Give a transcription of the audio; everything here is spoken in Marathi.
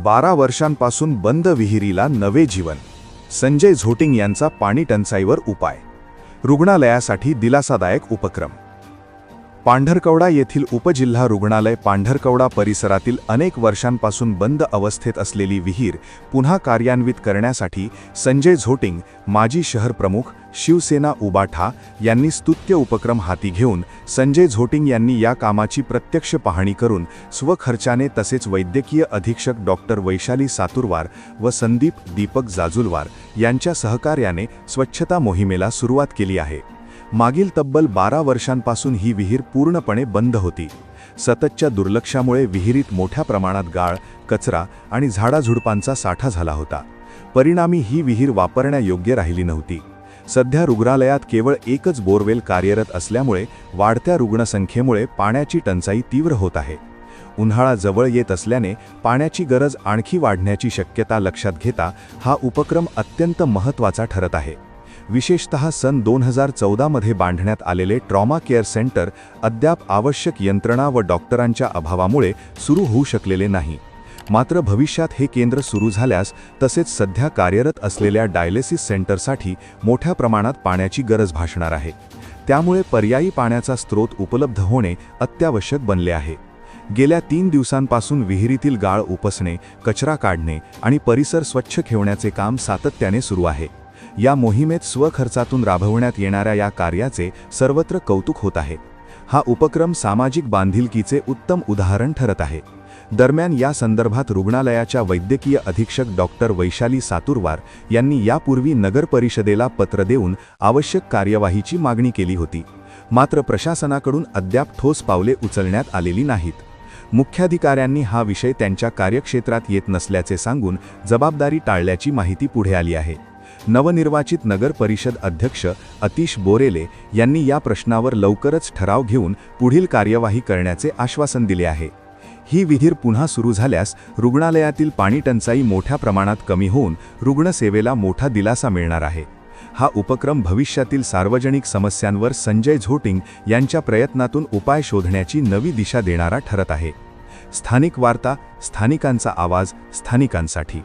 12 वर्षांपासून बंद विहिरीला नवे जीवन. संजय झोटिंग यांचा पाणी टंचाईवर उपाय. रुग्णालयासाठी दिलासादायक उपक्रम. पांढरकवडा येथील उपजिल्हा रुग्णालय पांढरकवडा परिसरातील अनेक वर्षांपासून बंद अवस्थेत असलेली विहीर पुन्हा कार्यान्वित करण्यासाठी संजय झोटिंग, माजी शहर प्रमुख, शिवसेना उबाठा यांनी स्तुत्य उपक्रम हाती घेऊन संजय झोटिंग यांनी या कामाची प्रत्यक्ष पाहणी करून स्वखर्चाने तसेच वैद्यकीय अधीक्षक डॉक्टर वैशाली सातुरवार व संदीप दीपक जाजुलवार यांच्या सहकार्याने स्वच्छता मोहिमेला सुरुवात केली आहे. मागील तब्बल 12 वर्षांपासून ही विहीर पूर्णपणे बंद होती. सततच्या दुर्लक्षामुळे विहिरीत मोठ्या प्रमाणात गाळ, कचरा आणि झाडाझुडपांचा साठा झाला होता. परिणामी ही विहीर वापरण्यायोग्य राहिली नव्हती. सध्या रुग्णालयात केवळ एकच बोरवेल कार्यरत असल्यामुळे वाढत्या रुग्णसंख्येमुळे पाण्याची टंचाई तीव्र होत आहे. उन्हाळा जवळ येत असल्याने पाण्याची गरज आणखी वाढण्याची शक्यता लक्षात घेता हा उपक्रम अत्यंत महत्त्वाचा ठरत आहे. विशेषतः सन 2014 मध्ये बांधण्यात आलेले ट्रॉमा केअर सेंटर अद्याप आवश्यक यंत्रणा व डॉक्टरांच्या अभावामुळे सुरू होऊ शकलेले नाही. मात्र भविष्यात हे केंद्र सुरू झाल्यास तसेच सध्या कार्यरत असलेल्या डायलिसिस सेंटरसाठी मोठ्या प्रमाणात पाण्याची गरज भासणार आहे. त्यामुळे पर्यायी पाण्याचा स्रोत उपलब्ध होणे अत्यावश्यक बनले आहे. गेल्या 3 दिवसांपासून विहिरीतील गाळ उपसणे, कचरा काढणे आणि परिसर स्वच्छ ठेवण्याचे काम सातत्याने सुरू आहे. या मोहिमेत स्वखर्चातून राबवण्यात येणाऱ्या या कार्याचे सर्वत्र कौतुक होत आहे. हा उपक्रम सामाजिक बांधिलकीचे उत्तम उदाहरण ठरत आहे. दरम्यान या संदर्भात रुग्णालयाच्या वैद्यकीय अधीक्षक डॉक्टर वैशाली सातुरवार यांनी यापूर्वी नगर परिषदेला पत्र देऊन आवश्यक कार्यवाहीची मागणी केली होती. मात्र प्रशासनाकडून अद्याप ठोस पावले उचलण्यात आलेली नाहीत. मुख्याधिकाऱ्यांनी हा विषय त्यांच्या कार्यक्षेत्रात येत नसल्याचे सांगून जबाबदारी टाळल्याची माहिती पुढे आली आहे. नवनिर्वाचित नगर परिषद अध्यक्ष अतिश बोरेले यांनी या प्रश्नावर लवकरच ठराव घेऊन पुढील कार्यवाही करण्याचे आश्वासन दिले आहे. ही विहीर पुन्हा सुरू झाल्यास रुग्णालयातील पाणी टंचाई मोठ्या प्रमाणात कमी होऊन रुग्णसेवेला मोठा दिलासा मिळणार आहे. हा उपक्रम भविष्यातील सार्वजनिक समस्यांवर संजय झोटिंग यांच्या प्रयत्नातून उपाय शोधण्याची नवी दिशा देणारा ठरत आहे. स्थानिक वार्ता, स्थानिकांचा आवाज, स्थानिकांसाठी.